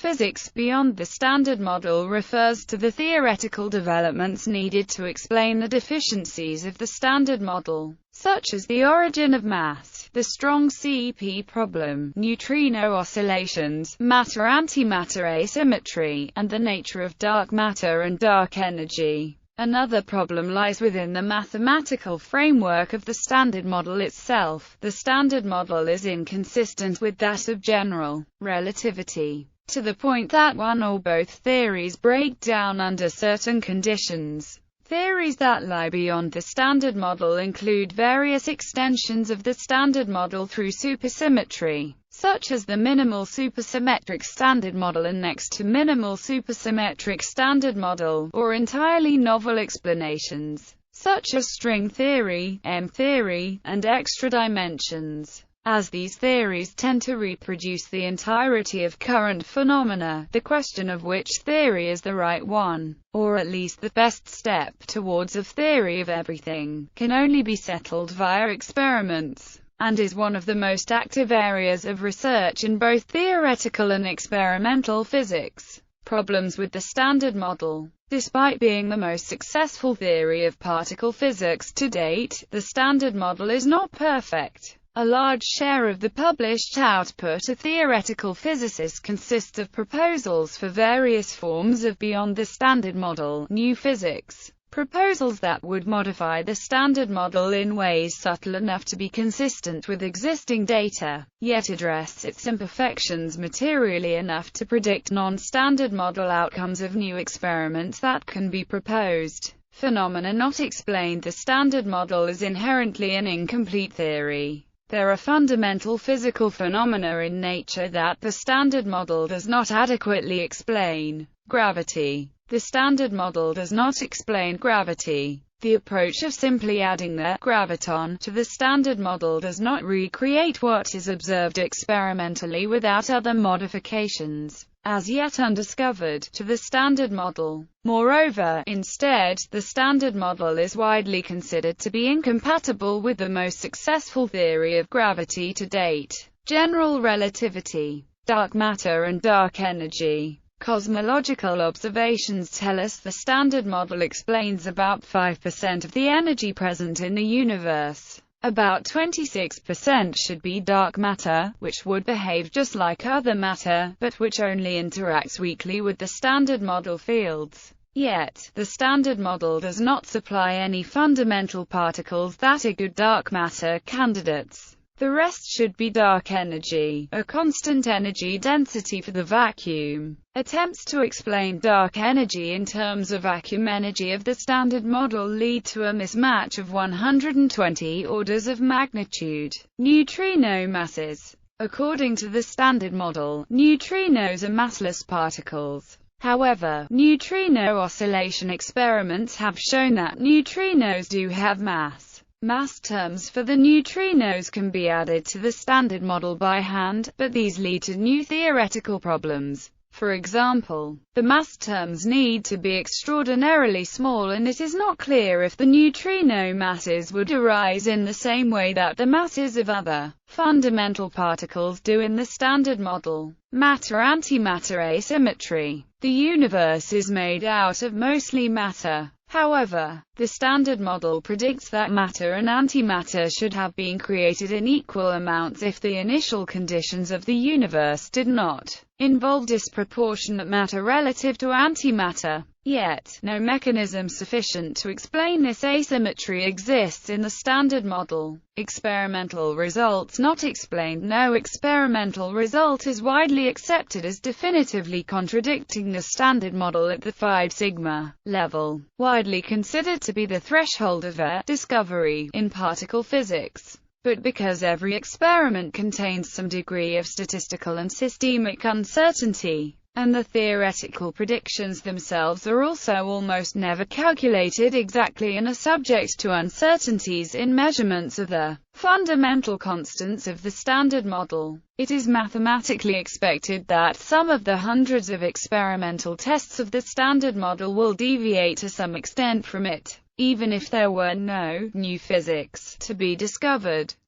physics beyond the Standard Model refers to the theoretical developments needed to explain the deficiencies of the Standard Model, such as the origin of mass, the strong Cep problem, neutrino oscillations, matter-antimatter asymmetry, and the nature of dark matter and dark energy. Another problem lies within the mathematical framework of the Standard Model itself. The Standard Model is inconsistent with that of general relativity, to the point that one or both theories break down under certain conditions. Theories that lie beyond the Standard Model include various extensions of the Standard Model through supersymmetry, such as the minimal supersymmetric Standard Model and next to minimal supersymmetric Standard Model, or entirely novel explanations, such as string theory, M-theory, and extra dimensions. As these theories tend to reproduce the entirety of current phenomena, the question of which theory is the right one, or at least the best step towards a theory of everything, can only be settled via experiments, and is one of the most active areas of research in both theoretical and experimental physics. Problems with the Standard Model. Despite being the most successful theory of particle physics to date, the Standard Model is not perfect. A large share of the published output of theoretical physicists consists of proposals for various forms of beyond the Standard Model, new physics. Proposals that would modify the Standard Model in ways subtle enough to be consistent with existing data, yet address its imperfections materially enough to predict non-Standard Model outcomes of new experiments that can be proposed. Phenomena not explained. The Standard Model is inherently an incomplete theory. There are fundamental physical phenomena in nature that the Standard Model does not adequately explain. Gravity. The Standard Model does not explain gravity. The approach of simply adding the graviton to the Standard Model does not recreate what is observed experimentally without other modifications, as yet undiscovered, to the Standard Model. Moreover, instead, the Standard Model is widely considered to be incompatible with the most successful theory of gravity to date, general relativity, dark matter and dark energy. Cosmological observations tell us the Standard Model explains about 5% of the energy present in the universe. About 26% should be dark matter, which would behave just like other matter, but which only interacts weakly with the Standard Model fields. Yet, the Standard Model does not supply any fundamental particles that are good dark matter candidates. The rest should be dark energy, a constant energy density for the vacuum. Attempts to explain dark energy in terms of vacuum energy of the Standard Model lead to a mismatch of 120 orders of magnitude. Neutrino masses. According to the Standard Model, neutrinos are massless particles. However, neutrino oscillation experiments have shown that neutrinos do have mass. Mass terms for the neutrinos can be added to the Standard Model by hand, but these lead to new theoretical problems. For example, the mass terms need to be extraordinarily small, and it is not clear if the neutrino masses would arise in the same way that the masses of other fundamental particles do in the Standard Model. Matter-Antimatter Asymmetry. The universe is made out of mostly matter. However, the Standard Model predicts that matter and antimatter should have been created in equal amounts if the initial conditions of the universe did not involve disproportionate matter relative to antimatter. Yet, no mechanism sufficient to explain this asymmetry exists in the Standard Model. Experimental results not explained. No experimental result is widely accepted as definitively contradicting the Standard Model at the 5 sigma level, widely considered to be the threshold of a discovery in particle physics. But because every experiment contains some degree of statistical and systemic uncertainty, and the theoretical predictions themselves are also almost never calculated exactly and are subject to uncertainties in measurements of the fundamental constants of the Standard Model, it is mathematically expected that some of the hundreds of experimental tests of the Standard Model will deviate to some extent from it, even if there were no new physics to be discovered.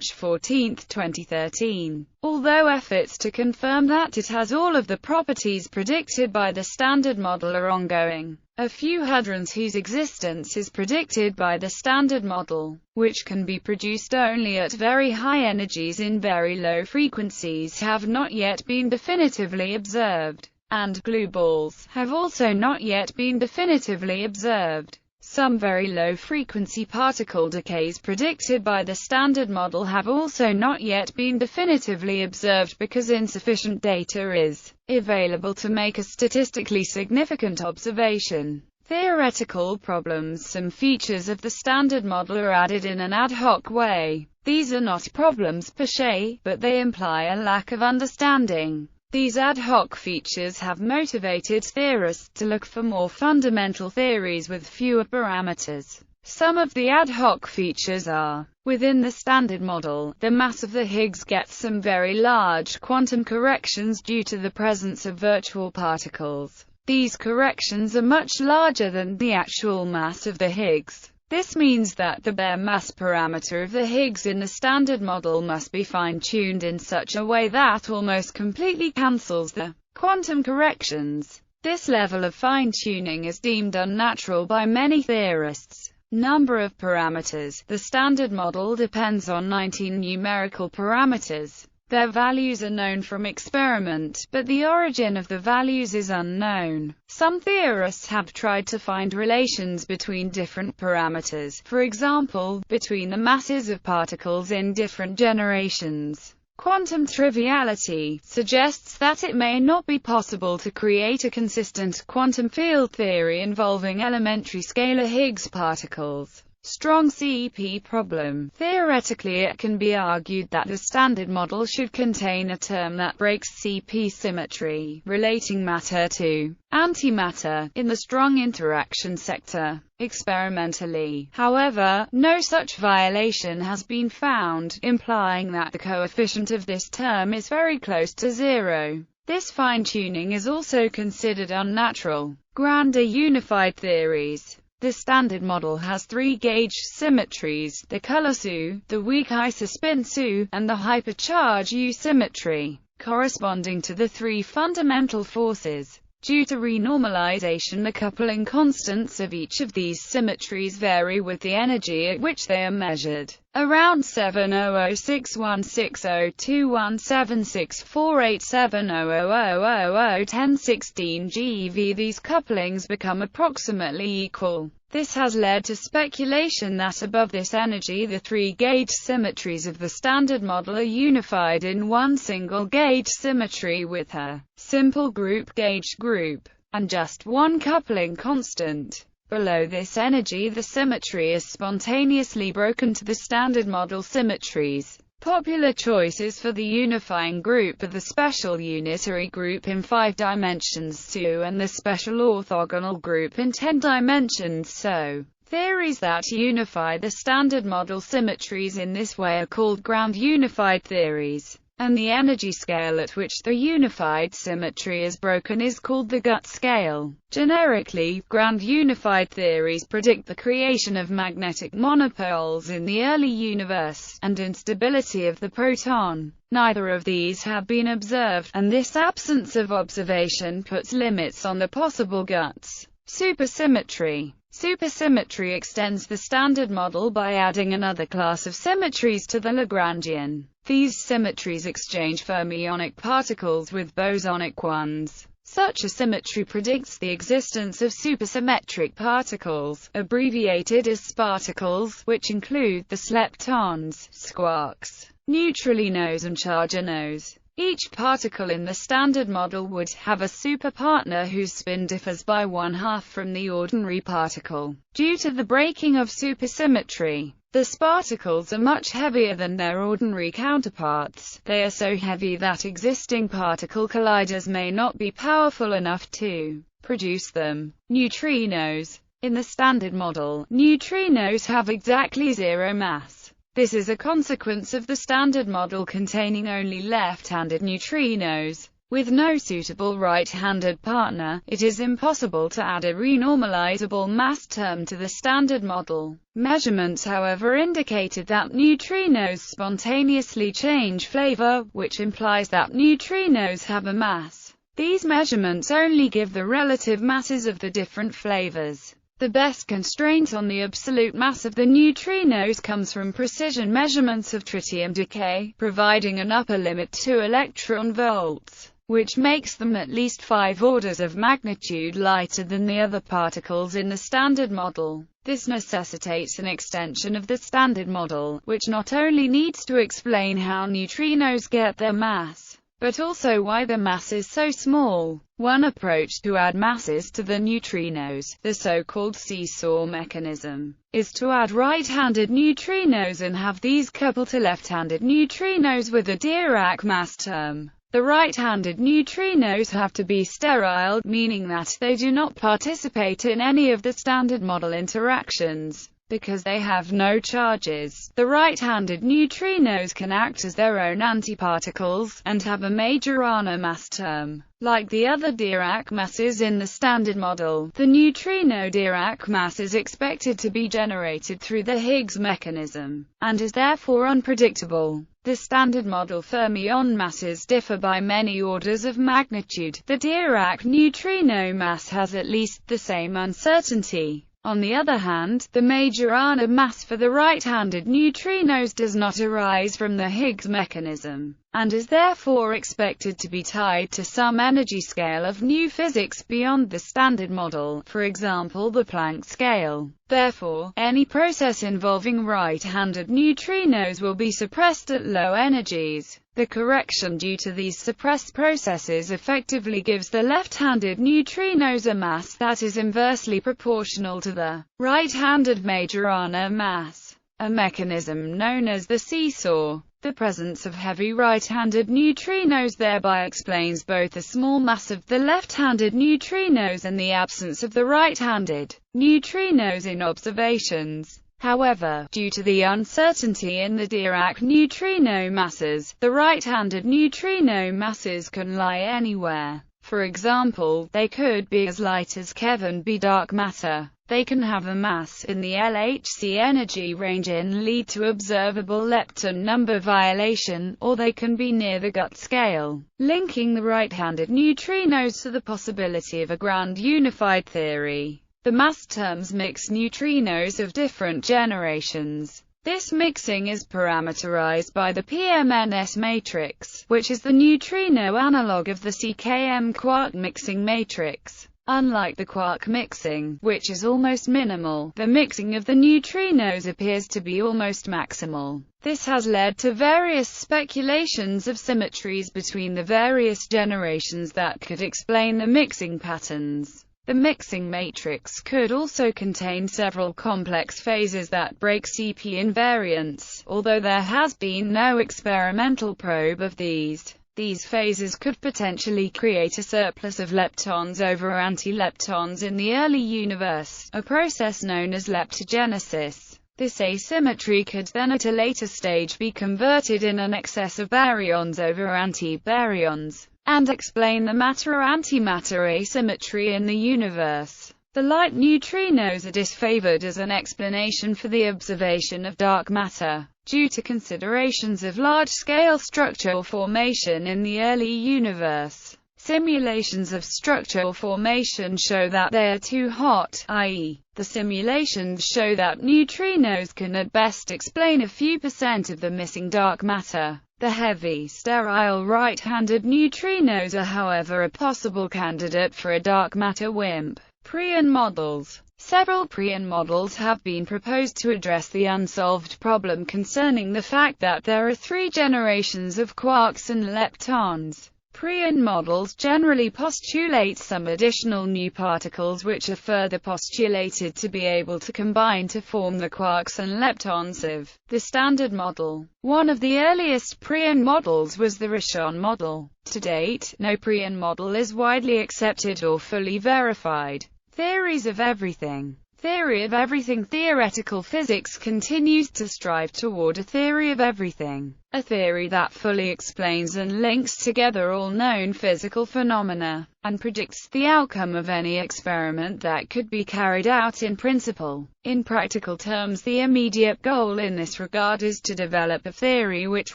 March 14, 2013. Although efforts to confirm that it has all of the properties predicted by the Standard Model are ongoing, a few hadrons whose existence is predicted by the Standard Model, which can be produced only at very high energies in very low frequencies, have not yet been definitively observed, and glue balls have also not yet been definitively observed. Some very low-frequency particle decays predicted by the Standard Model have also not yet been definitively observed because insufficient data is available to make a statistically significant observation. Theoretical problems. Some features of the Standard Model are added in an ad hoc way. These are not problems per se, but they imply a lack of understanding These ad hoc features have motivated theorists to look for more fundamental theories with fewer parameters. Some of the ad hoc features are: within the Standard Model, the mass of the Higgs gets some very large quantum corrections due to the presence of virtual particles. These corrections are much larger than the actual mass of the Higgs. This means that the bare mass parameter of the Higgs in the Standard Model must be fine-tuned in such a way that almost completely cancels the quantum corrections. This level of fine-tuning is deemed unnatural by many theorists. Number of parameters. The Standard Model depends on 19 numerical parameters. Their values are known from experiment, but the origin of the values is unknown. Some theorists have tried to find relations between different parameters, for example, between the masses of particles in different generations. Quantum triviality suggests that it may not be possible to create a consistent quantum field theory involving elementary scalar Higgs particles. Strong Cep problem. Theoretically, it can be argued that the Standard Model should contain a term that breaks Cep symmetry, relating matter to antimatter, in the strong interaction sector. Experimentally, however, no such violation has been found, implying that the coefficient of this term is very close to zero. This fine-tuning is also considered unnatural. Grander unified theories. The Standard Model has three gauge symmetries: the color SU, the weak isospin SU, and the hypercharge U symmetry, corresponding to the three fundamental forces. Due to renormalization, the coupling constants of each of these symmetries vary with the energy at which they are measured. Around 700616021764870001016 GeV, these couplings become approximately equal. This has led to speculation that above this energy the three gauge symmetries of the Standard Model are unified in one single gauge symmetry with a simple gauge group, and just one coupling constant. Below this energy the symmetry is spontaneously broken to the Standard Model symmetries. Popular choices for the unifying group are the special unitary group in 5 dimensions SU and the special orthogonal group in 10 dimensions SO. Theories that unify the Standard Model symmetries in this way are called ground unified theories, and the energy scale at which the unified symmetry is broken is called the gut scale. Generically, ground unified theories predict the creation of magnetic monopoles in the early universe, and instability of the proton. Neither of these have been observed, and this absence of observation puts limits on the possible guts. Supersymmetry. Supersymmetry extends the Standard Model by adding another class of symmetries to the Lagrangian. These symmetries exchange fermionic particles with bosonic ones. Such a symmetry predicts the existence of supersymmetric particles, abbreviated as sparticles, which include the leptons, squarks, neutralinos and charginos. Each particle in the Standard Model would have a superpartner whose spin differs by 1/2 from the ordinary particle. Due to the breaking of supersymmetry, the sparticles are much heavier than their ordinary counterparts. They are so heavy that existing particle colliders may not be powerful enough to produce them. Neutrinos. In the Standard Model, neutrinos have exactly zero mass. This is a consequence of the Standard Model containing only left-handed neutrinos. With no suitable right-handed partner, it is impossible to add a renormalizable mass term to the Standard Model. Measurements, however, indicated that neutrinos spontaneously change flavor, which implies that neutrinos have a mass. These measurements only give the relative masses of the different flavors. The best constraint on the absolute mass of the neutrinos comes from precision measurements of tritium decay, providing an upper limit to electron volts, which makes them at least 5 orders of magnitude lighter than the other particles in the Standard Model. This necessitates an extension of the Standard Model, which not only needs to explain how neutrinos get their mass, but also why the mass is so small. One approach to add masses to the neutrinos, the so-called seesaw mechanism, is to add right-handed neutrinos and have these couple to left-handed neutrinos with a Dirac mass term. The right-handed neutrinos have to be sterile, meaning that they do not participate in any of the standard model interactions. Because they have no charges, the right-handed neutrinos can act as their own antiparticles, and have a Majorana mass term. Like the other Dirac masses in the standard model, the neutrino Dirac mass is expected to be generated through the Higgs mechanism, and is therefore unpredictable. The standard model fermion masses differ by many orders of magnitude. The Dirac neutrino mass has at least the same uncertainty. On the other hand, the Majorana mass for the right-handed neutrinos does not arise from the Higgs mechanism, and is therefore expected to be tied to some energy scale of new physics beyond the standard model, for example the Planck scale. Therefore, any process involving right-handed neutrinos will be suppressed at low energies. The correction due to these suppressed processes effectively gives the left-handed neutrinos a mass that is inversely proportional to the right-handed Majorana mass. A mechanism known as the seesaw. The presence of heavy right-handed neutrinos thereby explains both the small mass of the left-handed neutrinos and the absence of the right-handed neutrinos in observations. However, due to the uncertainty in the Dirac neutrino masses, the right-handed neutrino masses can lie anywhere. For example, they could be as light as Kev and be dark matter. They can have a mass in the LHC energy range and lead to observable lepton number violation, or they can be near the gut scale, linking the right-handed neutrinos to the possibility of a grand unified theory. The mass terms mix neutrinos of different generations. This mixing is parameterized by the PMNS matrix, which is the neutrino analog of the CKM quark mixing matrix. Unlike the quark mixing, which is almost minimal, the mixing of the neutrinos appears to be almost maximal. This has led to various speculations of symmetries between the various generations that could explain the mixing patterns. The mixing matrix could also contain several complex phases that break CP invariance, although there has been no experimental probe of these. These phases could potentially create a surplus of leptons over antileptons in the early universe, a process known as Lepta Genesis. This asymmetry could then at a later stage be converted in an excess of baryons over antibaryons, and explain the matter-antimatter asymmetry in the universe. The light neutrinos are disfavored as an explanation for the observation of dark matter, due to considerations of large-scale structural formation in the early universe. Simulations of structural formation show that they are too hot, i.e., the simulations show that neutrinos can at best explain a few % of the missing dark matter. The heavy, sterile right-handed neutrinos are however a possible candidate for a dark matter WIMP. Prion models. Several prion models have been proposed to address the unsolved problem concerning the fact that there are 3 generations of quarks and leptons. Prion models generally postulate some additional new particles which are further postulated to be able to combine to form the quarks and leptons of the standard model. One of the earliest prion models was the Rishon model. To date, no prion model is widely accepted or fully verified. Theories of everything. Theory of everything. Theoretical physics continues to strive toward a theory of everything, a theory that fully explains and links together all known physical phenomena, and predicts the outcome of any experiment that could be carried out in principle. In practical terms, the immediate goal in this regard is to develop a theory which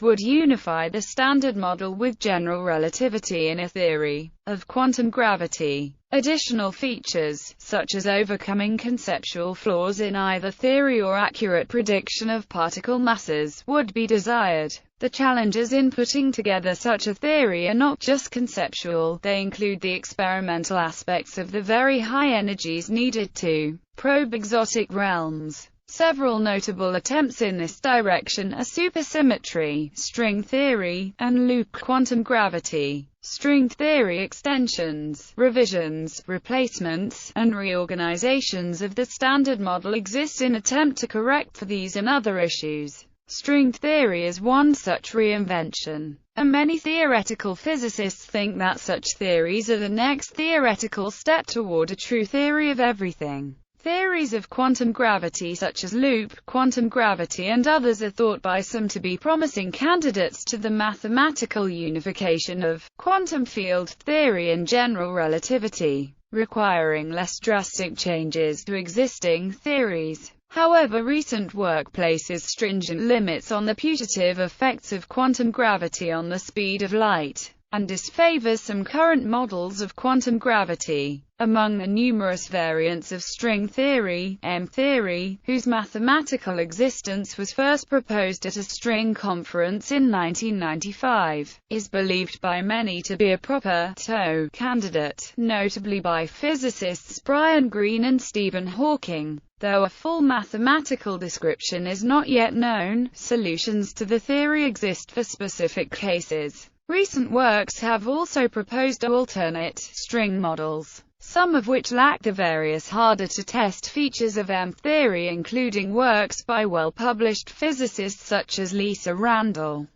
would unify the standard model with general relativity in a theory of quantum gravity. Additional features, such as overcoming conceptual flaws in either theory or accurate prediction of particle masses, would be desired. The challenges in putting together such a theory are not just conceptual, they include the experimental aspects of the very high energies needed to probe exotic realms. Several notable attempts in this direction are supersymmetry, string theory, and loop quantum gravity. String theory extensions, revisions, replacements, and reorganizations of the standard model exist in attempt to correct for these and other issues. String theory is one such reinvention. and many theoretical physicists think that such theories are the next theoretical step toward a true theory of everything. Theories of quantum gravity such as loop quantum gravity and others are thought by some to be promising candidates to the mathematical unification of quantum field theory and general relativity, requiring less drastic changes to existing theories. However, recent work places stringent limits on the putative effects of quantum gravity on the speed of light, and disfavors some current models of quantum gravity. Among the numerous variants of string theory, M-theory, whose mathematical existence was first proposed at a string conference in 1995, is believed by many to be a proper TOE candidate, notably by physicists Brian Greene and Stephen Hawking. Though a full mathematical description is not yet known, solutions to the theory exist for specific cases. Recent works have also proposed alternate string models, some of which lack the various harder-to-test features of M-theory, including works by well-published physicists such as Lisa Randall.